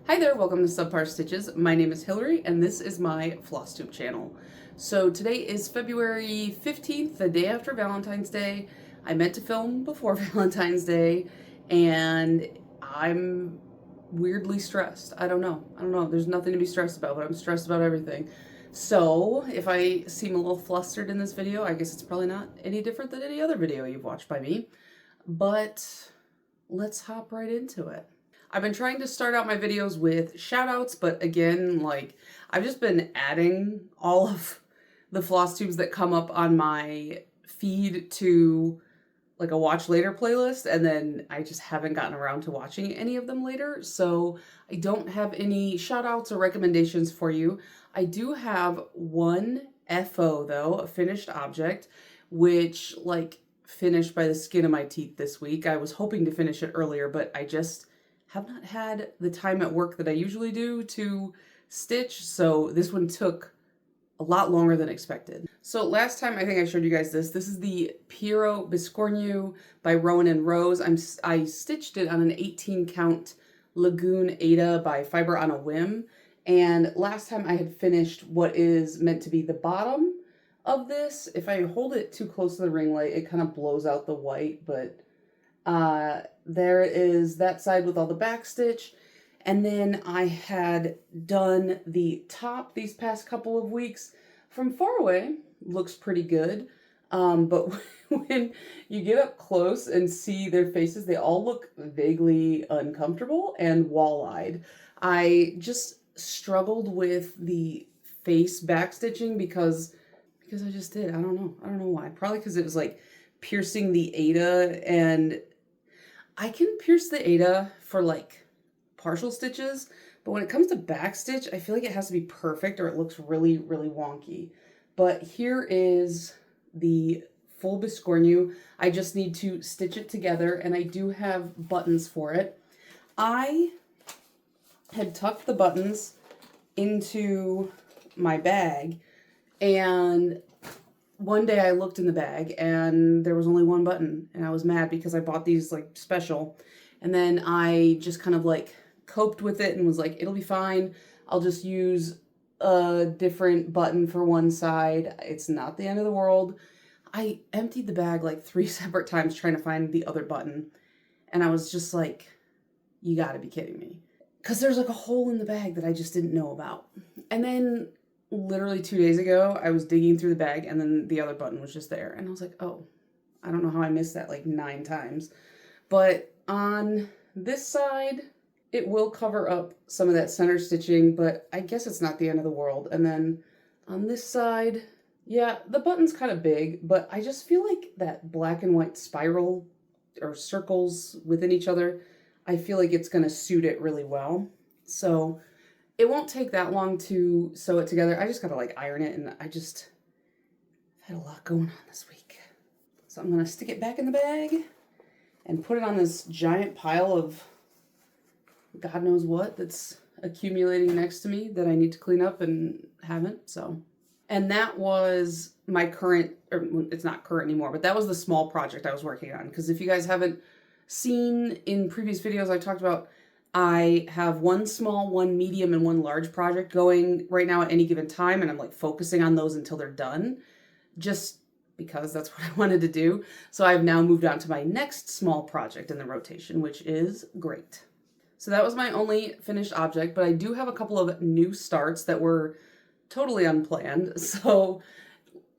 Hi there, welcome to Subpar Stitches. My name is Hillary and this is my Flosstube channel. So today is February 15th, the day after Valentine's Day. I meant to film before Valentine's Day and I'm weirdly stressed. I don't know. There's nothing to be stressed about, but I'm stressed about everything. So if I seem a little flustered in this video, I guess it's probably not any different than any other video you've watched by me. But let's hop right into it. I've been trying to start out my videos with shout outs, but again, like, I've just been adding all of the floss tubes that come up on my feed to like a watch later playlist, and then I just haven't gotten around to watching any of them later, so I don't have any shout outs or recommendations for you. I do have one FO though, a finished object, which like finished by the skin of my teeth this week. I was hoping to finish it earlier, but I just have not had the time at work that I usually do to stitch, so this one took a lot longer than expected. So last time I think I showed you guys this. This is the Piero Biscornu by Rowan and Rose. I stitched it on an 18 count Lagoon Ada by Fiber on a Whim, and last time I had finished what is meant to be the bottom of this. If I hold it too close to the ring light, it kind of blows out the white, but there is that side with all the back stitch. And then I had done the top these past couple of weeks. From far away, looks pretty good. But when you get up close and see their faces, they all look vaguely uncomfortable and wall-eyed. I just struggled with the face back stitching because I just did. I don't know why. Probably because it was like piercing the Ada, and I can pierce the Ada for like partial stitches, but when it comes to back stitch, I feel like it has to be perfect or it looks really, really wonky. But here is the full Biscornu. I just need to stitch it together, and I do have buttons for it. I had tucked the buttons into my bag, and one day I looked in the bag and there was only one button, and I was mad because I bought these like special, and then I just kind of like coped with it and was like, it'll be fine. I'll just use a different button for one side. It's not the end of the world. I emptied the bag like 3 separate times trying to find the other button, and I was just like, you gotta be kidding me. Because there's like a hole in the bag that I just didn't know about. And then literally 2 days ago, I was digging through the bag and then the other button was just there. And I was like, oh, I don't know how I missed that like 9 times. But on this side, it will cover up some of that center stitching, but I guess it's not the end of the world. And then on this side, yeah, the button's kind of big, but I just feel like that black and white spiral or circles within each other, I feel like it's going to suit it really well. So it won't take that long to sew it together. I just gotta like iron it, and I've had a lot going on this week. So I'm gonna stick it back in the bag and put it on this giant pile of God knows what that's accumulating next to me that I need to clean up and haven't, so. And that was my current, or it's not current anymore, but that was the small project I was working on. Because if you guys haven't seen in previous videos, I talked about I have one small, one medium, and one large project going right now at any given time, and I'm like focusing on those until they're done, just because that's what I wanted to do. So I've now moved on to my next small project in the rotation, which is great. So that was my only finished object, but I do have a couple of new starts that were totally unplanned. So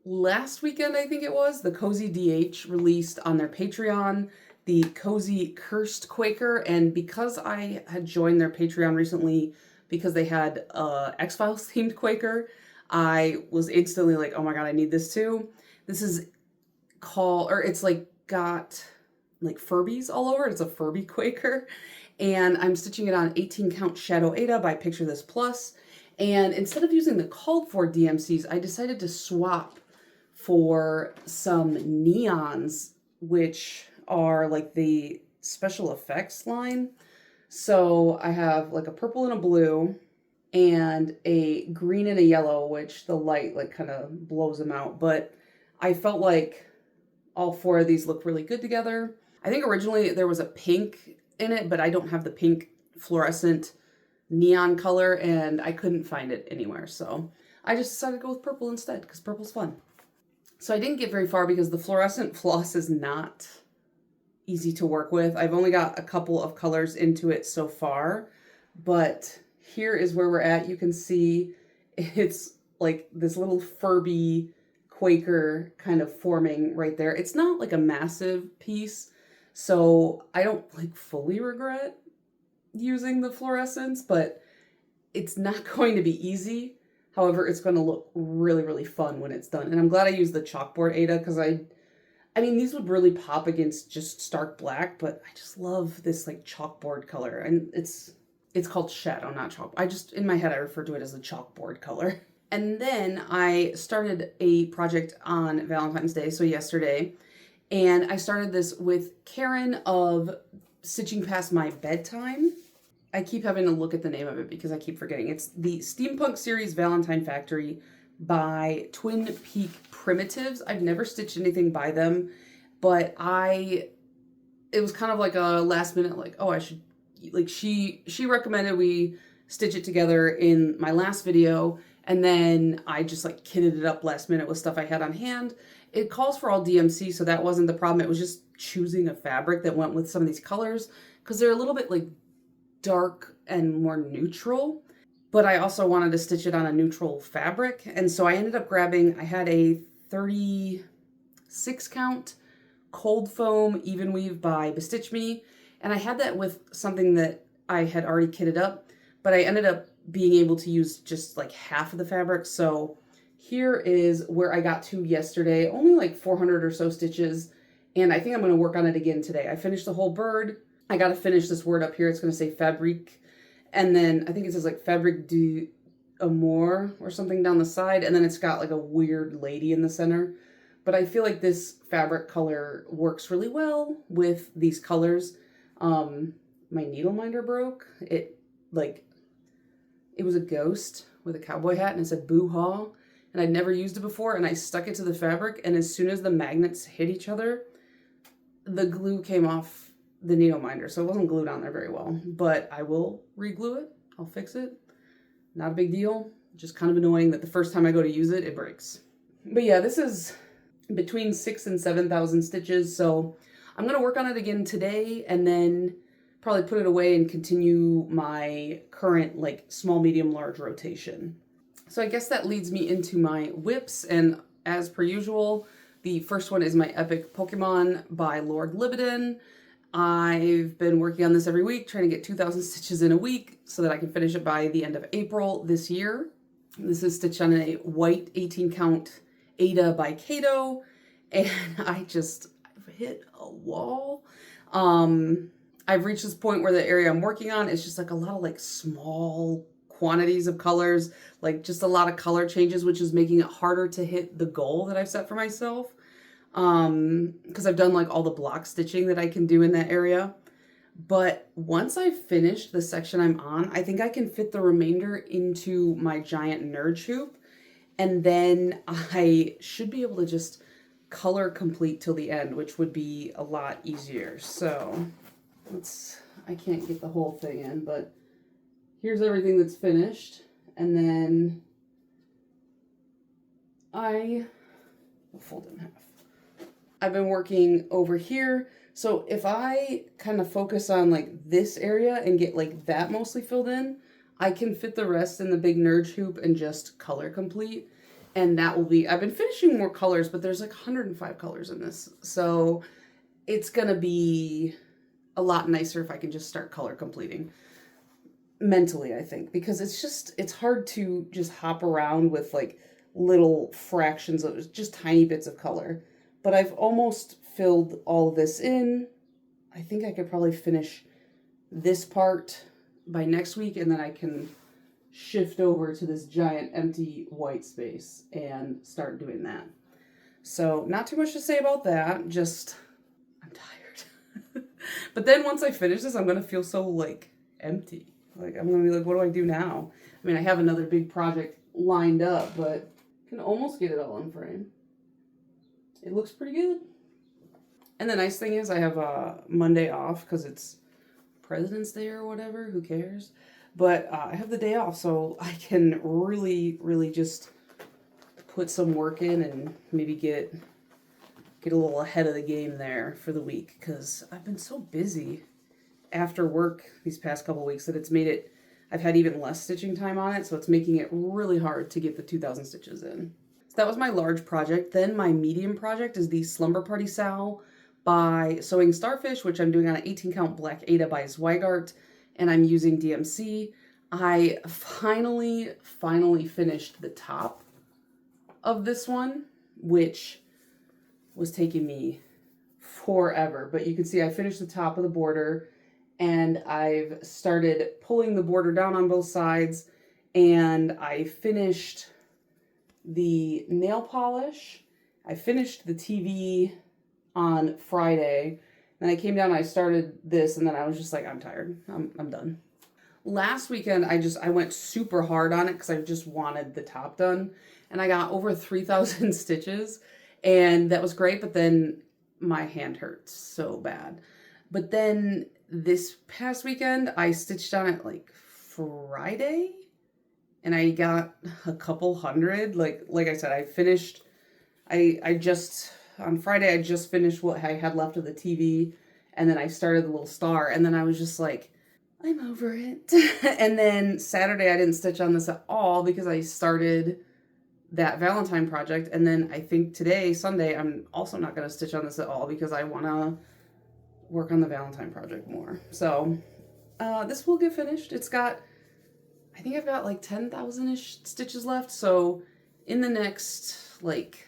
last weekend, I think it was, the Cozy DH released on their Patreon the Cozy Cursed Quaker, and because I had joined their Patreon recently because they had X-Files themed Quaker, I was instantly like, oh my god, I need this too. This is it's like got like Furbies all over it. It's a Furby Quaker, and I'm stitching it on 18 count Shadow Ada by Picture This Plus, and instead of using the called for DMCs, I decided to swap for some neons, which are like the special effects line. So I have like a purple and a blue and a green and a yellow, which the light like kind of blows them out. But I felt like all 4 of these look really good together. I think originally there was a pink in it, but I don't have the pink fluorescent neon color and I couldn't find it anywhere. So I just decided to go with purple instead because purple's fun. So I didn't get very far because the fluorescent floss is not easy to work with. I've only got a couple of colors into it so far, but here is where we're at. You can see it's like this little Furby Quaker kind of forming right there. It's not like a massive piece, so I don't like fully regret using the fluorescence, but it's not going to be easy. However, it's going to look really, really fun when it's done. And I'm glad I used the chalkboard Ada because I mean, these would really pop against just stark black, but I just love this like chalkboard color. And it's called shadow, not chalk. In my head, I refer to it as the chalkboard color. And then I started a project on Valentine's Day, so yesterday. And I started this with Karen of Stitching Past My Bedtime. I keep having to look at the name of it because I keep forgetting. It's the Steampunk Series Valentine Factory by Twin Peak Primitives. I've never stitched anything by them, but it was kind of like a last minute, like, oh, I should, like she recommended we stitch it together in my last video. And then I just like kitted it up last minute with stuff I had on hand. It calls for all DMC, so that wasn't the problem. It was just choosing a fabric that went with some of these colors because they're a little bit like dark and more neutral, but I also wanted to stitch it on a neutral fabric. And so I ended up grabbing, I had a 36 count cold foam even weave by Bestitch Me. And I had that with something that I had already kitted up, but I ended up being able to use just like half of the fabric. So here is where I got to yesterday, only like 400 or so stitches. And I think I'm going to work on it again today. I finished the whole bird. I got to finish this word up here. It's going to say fabrique. And then I think it says like fabrique d'amour or something down the side. And then it's got like a weird lady in the center. But I feel like this fabric color works really well with these colors. My needle minder broke. It was a ghost with a cowboy hat and it said boo haw. And I'd never used it before. And I stuck it to the fabric. And as soon as the magnets hit each other, the glue came off the needle minder, so it wasn't glued on there very well, but I will re-glue it. I'll fix it. Not a big deal. Just kind of annoying that the first time I go to use it, it breaks. But yeah, this is between 6,000 and 7,000 stitches, so I'm going to work on it again today and then probably put it away and continue my current like small, medium, large rotation. So I guess that leads me into my whips, and as per usual, the first one is my Epic Pokemon by Lord Libidin. I've been working on this every week, trying to get 2,000 stitches in a week so that I can finish it by the end of April this year. This is stitched on a white 18 count Ada by Kato, and I've hit a wall. I've reached this point where the area I'm working on is just like a lot of like small quantities of colors, like just a lot of color changes, which is making it harder to hit the goal that I've set for myself. Because I've done like all the block stitching that I can do in that area. But once I've finished the section I'm on, I think I can fit the remainder into my giant nerd hoop. And then I should be able to just color complete till the end, which would be a lot easier. So I can't get the whole thing in, but here's everything that's finished. And then I will fold it in half. I've been working over here. So if I kind of focus on like this area and get like that mostly filled in, I can fit the rest in the big nerd hoop and just color complete. And that will be, I've been finishing more colors, but there's like 105 colors in this. So it's going to be a lot nicer if I can just start color completing. Mentally, I think, because it's hard to just hop around with like little fractions of just tiny bits of color. But I've almost filled all this in. I think I could probably finish this part by next week, and then I can shift over to this giant empty white space and start doing that. So not too much to say about that, just I'm tired. But then once I finish this, I'm going to feel so like empty. Like I'm going to be like, what do I do now? I mean, I have another big project lined up, but I can almost get it all in frame. It looks pretty good. And the nice thing is I have a Monday off because it's President's Day or whatever. Who cares? But I have the day off, so I can really, really just put some work in and maybe get a little ahead of the game there for the week, because I've been so busy after work these past couple weeks that it's made it, I've had even less stitching time on it, so it's making it really hard to get the 2,000 stitches in. So that was my large project. Then my medium project is the Slumber Party Sow by Sewing Starfish, which I'm doing on an 18 count Black Ada by Zweigart, and I'm using DMC. I finally finished the top of this one, which was taking me forever, but you can see I finished the top of the border, and I've started pulling the border down on both sides, and I finished the nail polish. I finished the TV on Friday, then I came down and I started this, and then I was just like, I'm tired. I'm done. Last weekend, I went super hard on it because I just wanted the top done, and I got over 3,000 stitches, and that was great, but then my hand hurts so bad. But then this past weekend, I stitched on it like Friday, and I got a couple hundred. Like I said, I finished, I just, on Friday, I just finished what I had left of the TV, and then I started the little star, and then I was just like, I'm over it. And then Saturday, I didn't stitch on this at all because I started that Valentine project, and then I think today, Sunday, I'm also not going to stitch on this at all because I want to work on the Valentine project more. So this will get finished. It's got, I think I've got like 10,000-ish stitches left, so in the next like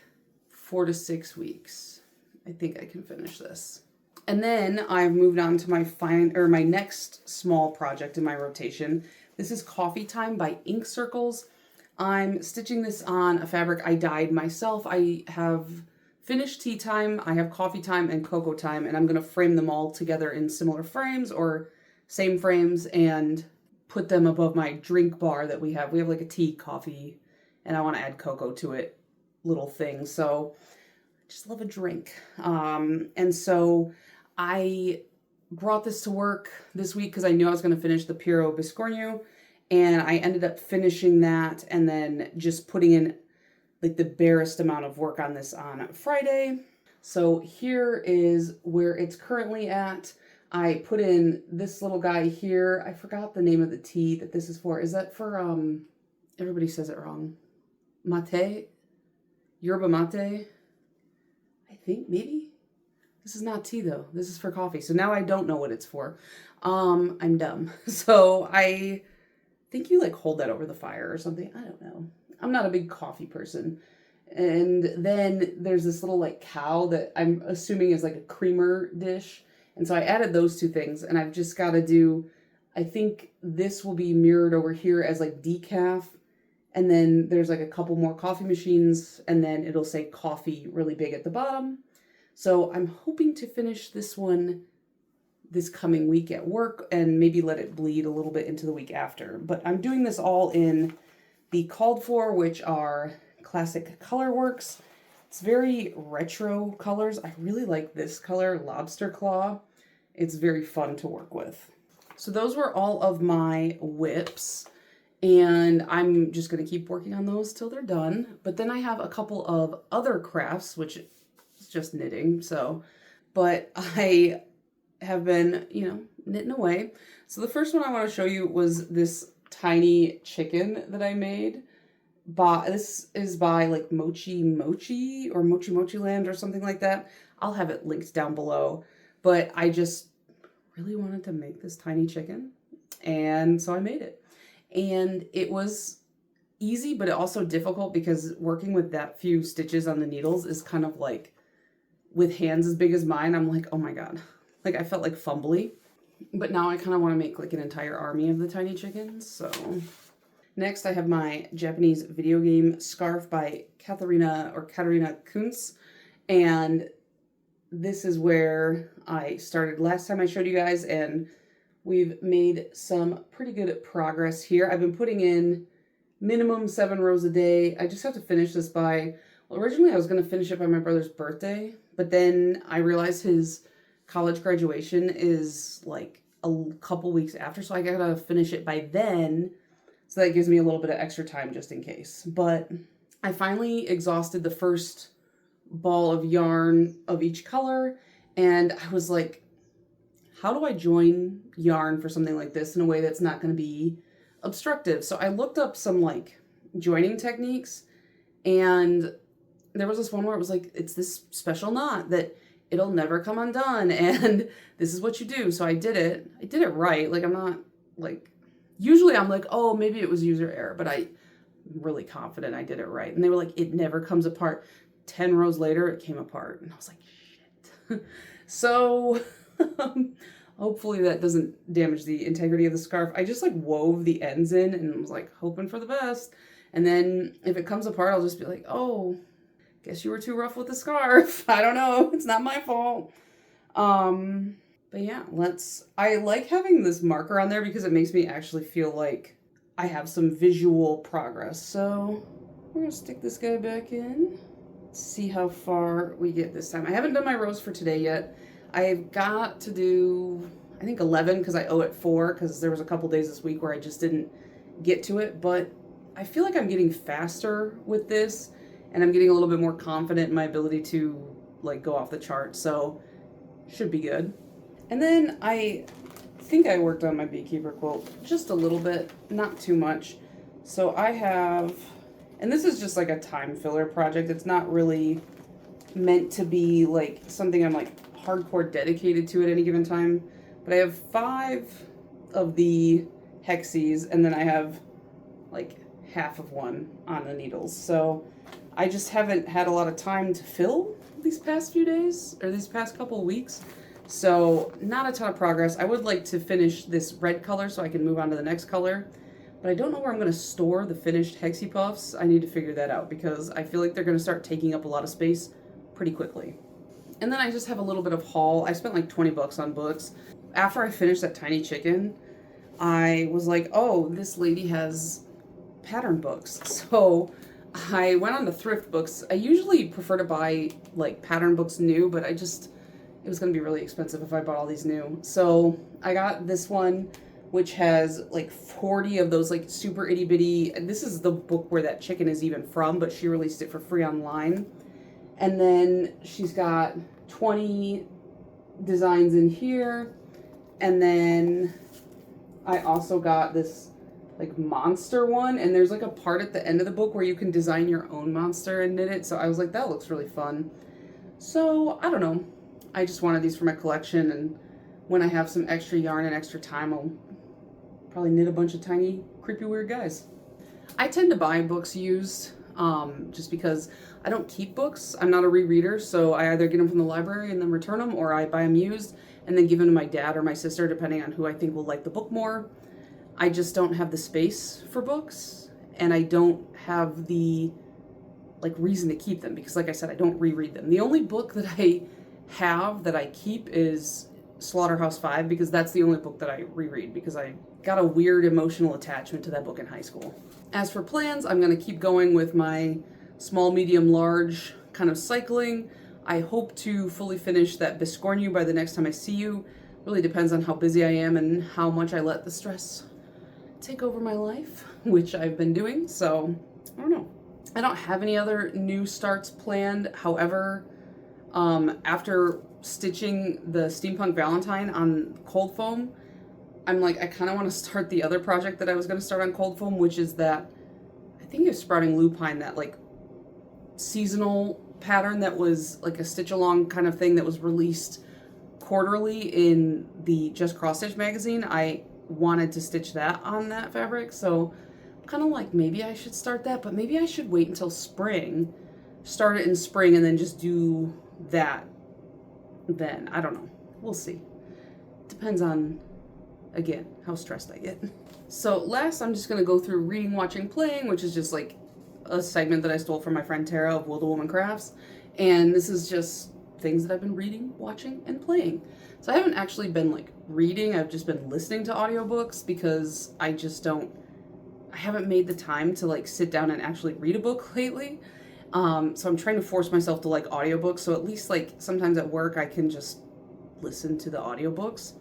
4 to 6 weeks, I think I can finish this. And then I've moved on to my next small project in my rotation. This is Coffee Time by Ink Circles. I'm stitching this on a fabric I dyed myself. I have finished Tea Time, I have Coffee Time, and Cocoa Time, and I'm going to frame them all together in similar frames or same frames and put them above my drink bar that we have. We have like a tea, coffee, and I want to add cocoa to it, little thing. So I just love a drink. And so I brought this to work this week because I knew I was going to finish the Piero Biscornu, and I ended up finishing that and then just putting in like the barest amount of work on this on Friday. So here is where it's currently at. I put in this little guy here. I forgot the name of the tea that this is for. Is that for, everybody says it wrong. Mate? Yerba mate? I think, maybe? This is not tea though. This is for coffee. So now I don't know what it's for. I'm dumb. So I think you like hold that over the fire or something. I don't know. I'm not a big coffee person. And then there's this little like cow that I'm assuming is like a creamer dish. And so I added those two things, and I've just got to do, I think this will be mirrored over here as like decaf. And then there's like a couple more coffee machines, and then it'll say coffee really big at the bottom. So I'm hoping to finish this one this coming week at work and maybe let it bleed a little bit into the week after. But I'm doing this all in the called for, which are Classic Colorworks. It's very retro colors. I really like this color, Lobster Claw. It's very fun to work with. So those were all of my whips, and I'm just going to keep working on those till they're done. But then I have a couple of other crafts, which is just knitting. So, but I have been, knitting away. So the first one I want to show you was this tiny chicken that I made. This is by like Mochi Mochi or Mochi Mochi Land or something like that. I'll have it linked down below. But I just really wanted to make this tiny chicken, and so I made it. And it was easy, but also difficult because working with that few stitches on the needles is kind of like, with hands as big as mine, I'm like, oh my god. Like I felt like fumbly. But now I kind of want to make like an entire army of the tiny chickens, so... Next, I have my Japanese video game scarf by Katarina Kuntz, and this is where I started last time I showed you guys, and we've made some pretty good progress here. I've been putting in minimum 7 rows a day. I just have to finish this by, well, originally I was going to finish it by my brother's birthday, but then I realized his college graduation is like a couple weeks after, so I gotta finish it by then. So that gives me a little bit of extra time just in case. But I finally exhausted the first ball of yarn of each color, and I was like, how do I join yarn for something like this in a way that's not going to be obstructive? So I looked up some like joining techniques, and there was this one where it was like, it's this special knot that it'll never come undone, and this is what you do. So I did it. I did it right. Like, I'm not like, usually I'm like, oh, maybe it was user error, but I'm really confident I did it right. And they were like, it never comes apart. 10 rows later, it came apart. And I was like, shit. So hopefully that doesn't damage the integrity of the scarf. I just like wove the ends in and was like hoping for the best. And then if it comes apart, I'll just be like, oh, guess you were too rough with the scarf. I don't know. It's not my fault. But yeah, I like having this marker on there because it makes me actually feel like I have some visual progress. So we're gonna stick this guy back in. See how far we get this time. I haven't done my rows for today yet. I've got to do, I think 11 because I owe it 4 because there was a couple days this week where I just didn't get to it, but I feel like I'm getting faster with this and I'm getting a little bit more confident in my ability to like go off the chart, so should be good. And then I think I worked on my beekeeper quilt just a little bit, not too much. So I have, and this is just like a time filler project. It's not really meant to be like something I'm like hardcore dedicated to at any given time. But I have 5 of the hexies, and then I have like half of one on the needles. So I just haven't had a lot of time to fill these past few days, or these past couple of weeks. So not a ton of progress. I would like to finish this red color so I can move on to the next color. But I don't know where I'm going to store the finished Hexie Puffs. I need to figure that out because I feel like they're going to start taking up a lot of space pretty quickly. And then I just have a little bit of haul. I spent like 20 bucks on books. After I finished that tiny chicken, I was like, oh, this lady has pattern books. So I went on to thrift books. I usually prefer to buy like pattern books new, but it was going to be really expensive if I bought all these new. So I got this one, which has like 40 of those like super itty bitty. This is the book where that chicken is even from, but she released it for free online. And then she's got 20 designs in here. And then I also got this like monster one, and there's like a part at the end of the book where you can design your own monster and knit it. So I was like, that looks really fun. So I don't know. I just wanted these for my collection, and when I have some extra yarn and extra time, I'll probably knit a bunch of tiny, creepy, weird guys. I tend to buy books used just because I don't keep books. I'm not a rereader, so I either get them from the library and then return them, or I buy them used and then give them to my dad or my sister, depending on who I think will like the book more. I just don't have the space for books, and I don't have the like reason to keep them because, like I said, I don't reread them. The only book that I have that I keep is Slaughterhouse-Five, because that's the only book that I reread because I got a weird emotional attachment to that book in high school. As for plans, I'm going to keep going with my small, medium, large kind of cycling. I hope to fully finish that Biscornu by the next time I see you. Really depends on how busy I am and how much I let the stress take over my life, which I've been doing, so I don't know. I don't have any other new starts planned. However, after stitching the Steampunk Valentine on cold foam, I'm like, I kind of want to start the other project that I was going to start on cold foam, which is that, I think it was Sprouting Lupine, that like seasonal pattern that was like a stitch along kind of thing that was released quarterly in the Just Cross Stitch magazine. I wanted to stitch that on that fabric, so kind of like maybe I should start that, but maybe I should wait until spring, start it in spring, and then just do that then. I don't know. We'll see. Depends on, again, how stressed I get. So last, I'm just going to go through Reading, Watching, Playing, which is just like a segment that I stole from my friend Tara of Will the Woman Crafts. And this is just things that I've been reading, watching, and playing. So I haven't actually been like reading. I've just been listening to audiobooks because I haven't made the time to like sit down and actually read a book lately. So I'm trying to force myself to like audiobooks. So at least like sometimes at work I can just listen to the audiobooks.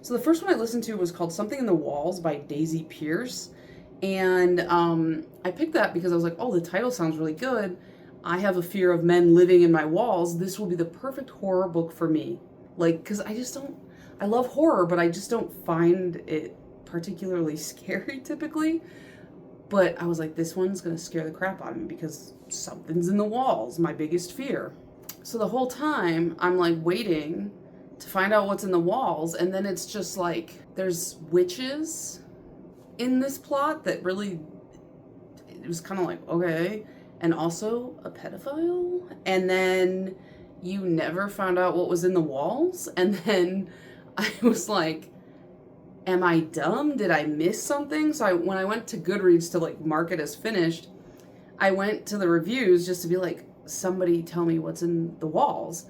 So the first one I listened to was called Something in the Walls by Daisy Pierce. And I picked that because I was like, oh, the title sounds really good. I have a fear of men living in my walls. This will be the perfect horror book for me. Like, because I love horror, but I just don't find it particularly scary typically. But I was like, this one's going to scare the crap out of me because something's in the walls, my biggest fear. So the whole time I'm like waiting to find out what's in the walls, and then it's just like there's witches in this plot that really, it was kind of like, okay, and also a pedophile, and then you never found out what was in the walls, and then I was like, am I dumb? Did I miss something? So when I went to Goodreads to like mark it as finished, I went to the reviews just to be like, somebody tell me what's in the walls.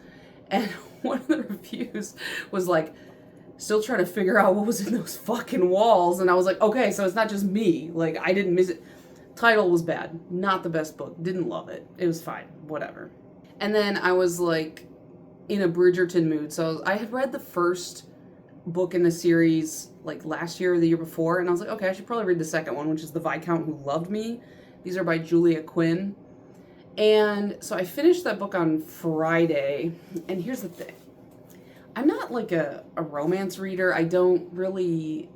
And one of the reviews was like, still trying to figure out what was in those fucking walls. And I was like, okay, so it's not just me. Like, I didn't miss it. Title was bad. Not the best book. Didn't love it. It was fine. Whatever. And then I was like in a Bridgerton mood. So I had read the first book in the series like last year or the year before. And I was like, okay, I should probably read the second one, which is The Viscount Who Loved Me. These are by Julia Quinn. And so I finished that book on Friday. And here's the thing. I'm not like a romance reader. I don't really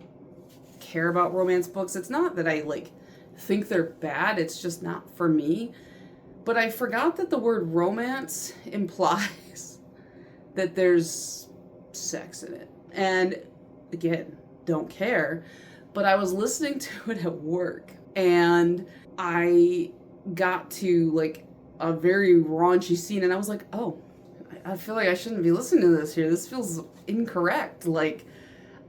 care about romance books. It's not that I like think they're bad. It's just not for me. But I forgot that the word romance implies that there's sex in it. And again, don't care. But I was listening to it at work and I got to like a very raunchy scene and I was like, oh, I feel like I shouldn't be listening to this here. This feels incorrect. Like,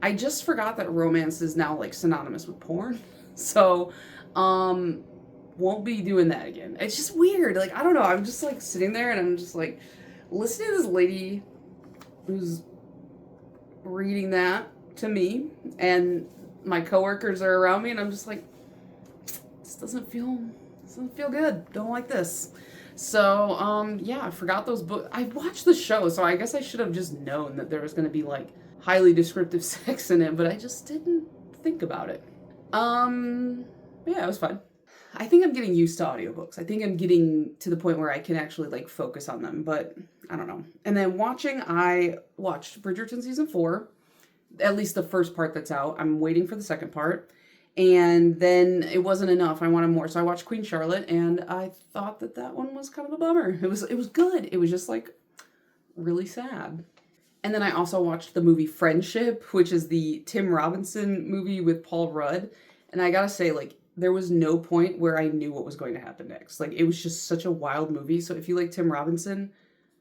I just forgot that romance is now like synonymous with porn. So, won't be doing that again. It's just weird. Like, I don't know. I'm just like sitting there and I'm just like listening to this lady who's reading that to me and my coworkers are around me and I'm just like, this doesn't feel good. Don't like this. So, yeah, I forgot those books. I watched the show, so I guess I should have just known that there was going to be, like, highly descriptive sex in it, but I just didn't think about it. Yeah, it was fun. I think I'm getting used to audiobooks. I think I'm getting to the point where I can actually, like, focus on them, but I don't know. And then I watched Bridgerton Season 4, at least the first part that's out. I'm waiting for the second part. And then it wasn't enough. I wanted more. So I watched Queen Charlotte and I thought that one was kind of a bummer. It was good. It was just like really sad. And then I also watched the movie Friendship, which is the Tim Robinson movie with Paul Rudd. And I gotta say, like, there was no point where I knew what was going to happen next. Like, it was just such a wild movie. So if you like Tim Robinson,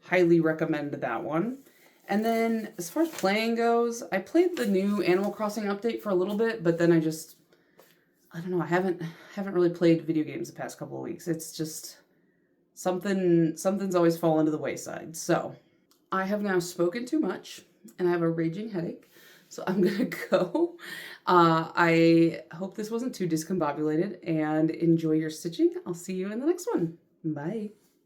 highly recommend that one. And then as far as playing goes, I played the new Animal Crossing update for a little bit, but then I don't know, I haven't really played video games the past couple of weeks. It's just something's always fallen to the wayside. So I have now spoken too much and I have a raging headache. So I'm gonna go. I hope this wasn't too discombobulated and enjoy your stitching. I'll see you in the next one. Bye.